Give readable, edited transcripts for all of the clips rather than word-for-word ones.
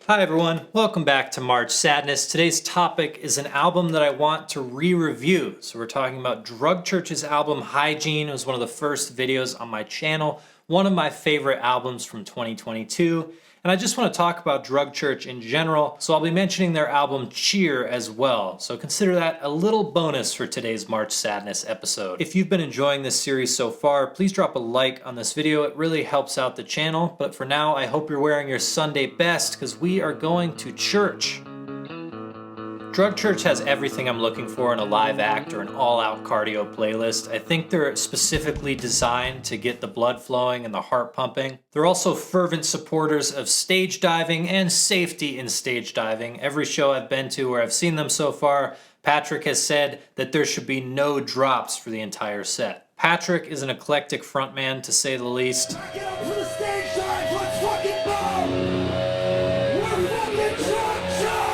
Hi everyone, welcome back to March Sadness. Today's topic is an album that I want to re-review. So we're talking about Drug Church's album Hygiene. It was one of the first videos on my channel, one of my favorite albums from 2022. And I just want to talk about Drug Church in general, so I'll be mentioning their album Cheer as well. So consider that a little bonus for today's March Sadness episode. If you've been enjoying this series so far, please drop a like on this video. It really helps out the channel. But for now, I hope you're wearing your Sunday best because we are going to church. Drug Church has everything I'm looking for in a live act or an all-out cardio playlist. I think they're specifically designed to get the blood flowing and the heart pumping. They're also fervent supporters of stage diving and safety in stage diving. Every show I've been to where I've seen them so far, Patrick has said that there should be no drops for the entire set. Patrick is an eclectic frontman, to say the least. Get up to the stage dive, let's fucking go! We're fucking Drug Church!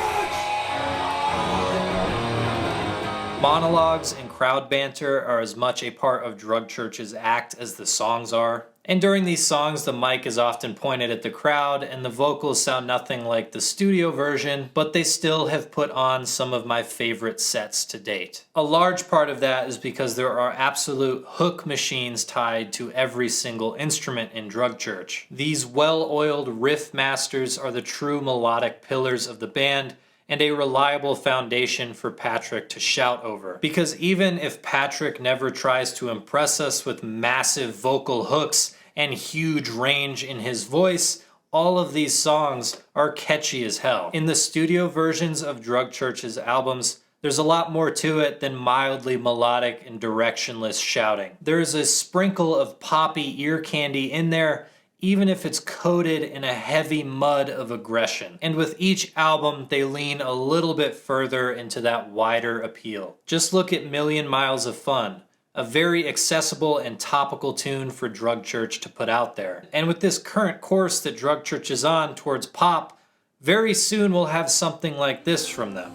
Monologues and crowd banter are as much a part of Drug Church's act as the songs are. And during these songs, the mic is often pointed at the crowd, and the vocals sound nothing like the studio version, but they still have put on some of my favorite sets to date. A large part of that is because there are absolute hook machines tied to every single instrument in Drug Church. These well-oiled riff masters are the true melodic pillars of the band, and a reliable foundation for Patrick to shout over. Because even if Patrick never tries to impress us with massive vocal hooks and huge range in his voice, all of these songs are catchy as hell. In the studio versions of Drug Church's albums, there's a lot more to it than mildly melodic and directionless shouting. There's a sprinkle of poppy ear candy in there, even if it's coated in a heavy mud of aggression. And with each album, they lean a little bit further into that wider appeal. Just look at Million Miles of Fun, a very accessible and topical tune for Drug Church to put out there. And with this current course that Drug Church is on towards pop, very soon we'll have something like this from them.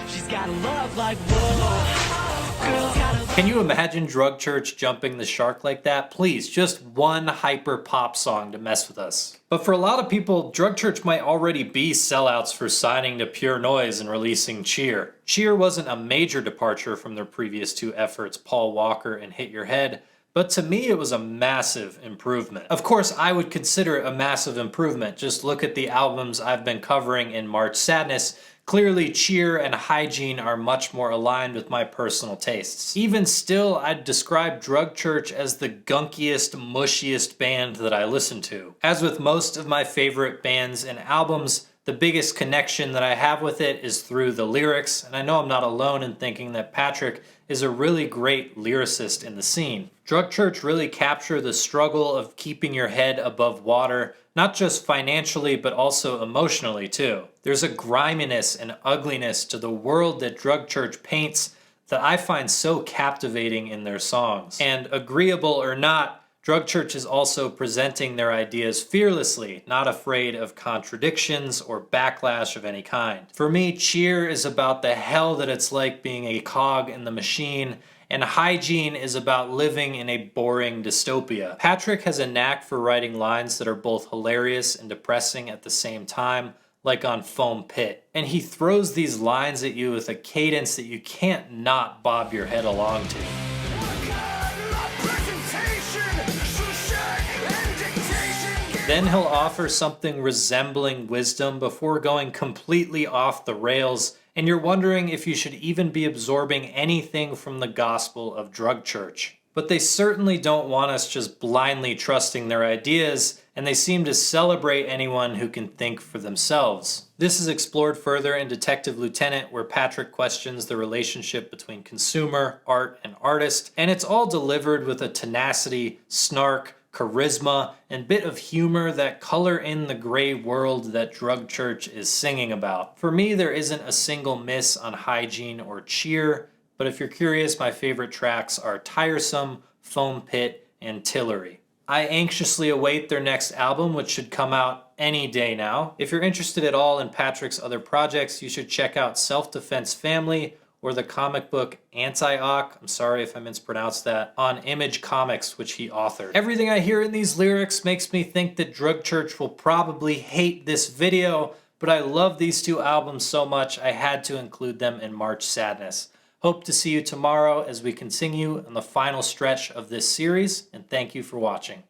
She's got a love like whoa. Girls got a Can you imagine Drug Church jumping the shark like that? Please, just one hyper pop song to mess with us. But for a lot of people, Drug Church might already be sellouts for signing to Pure Noise and releasing Cheer. Cheer wasn't a major departure from their previous two efforts, Paul Walker and Hit Your Head, but to me it was a massive improvement. Of course, I would consider it a massive improvement. Just look at the albums I've been covering in March Sadness. Clearly, Cheer and Hygiene are much more aligned with my personal tastes. Even still, I'd describe Drug Church as the gunkiest, mushiest band that I listen to. As with most of my favorite bands and albums, the biggest connection that I have with it is through the lyrics, and I know I'm not alone in thinking that Patrick is a really great lyricist in the scene. Drug Church really capture the struggle of keeping your head above water, not just financially, but also emotionally too. There's a griminess and ugliness to the world that Drug Church paints that I find so captivating in their songs. And agreeable or not, Drug Church is also presenting their ideas fearlessly, not afraid of contradictions or backlash of any kind. For me, Cheer is about the hell that it's like being a cog in the machine, and Hygiene is about living in a boring dystopia. Patrick has a knack for writing lines that are both hilarious and depressing at the same time, like on Foam Pit. And he throws these lines at you with a cadence that you can't not bob your head along to. Then he'll offer something resembling wisdom before going completely off the rails, and you're wondering if you should even be absorbing anything from the gospel of Drug Church. But they certainly don't want us just blindly trusting their ideas, and they seem to celebrate anyone who can think for themselves. This is explored further in Detective Lieutenant, where Patrick questions the relationship between consumer, art, and artist, and it's all delivered with a tenacity, snark, charisma, and bit of humor that color in the gray world that Drug Church is singing about. For me, there isn't a single miss on Hygiene or Cheer, but if you're curious, my favorite tracks are Tiresome, Foam Pit, and Tillery. I anxiously await their next album, which should come out any day now. If you're interested at all in Patrick's other projects, you should check out Self-Defense Family, or the comic book Anti-Ock, I'm sorry if I mispronounced that, on Image Comics, which he authored. Everything I hear in these lyrics makes me think that Drug Church will probably hate this video, but I love these two albums so much I had to include them in March Sadness. Hope to see you tomorrow as we continue on the final stretch of this series, and thank you for watching.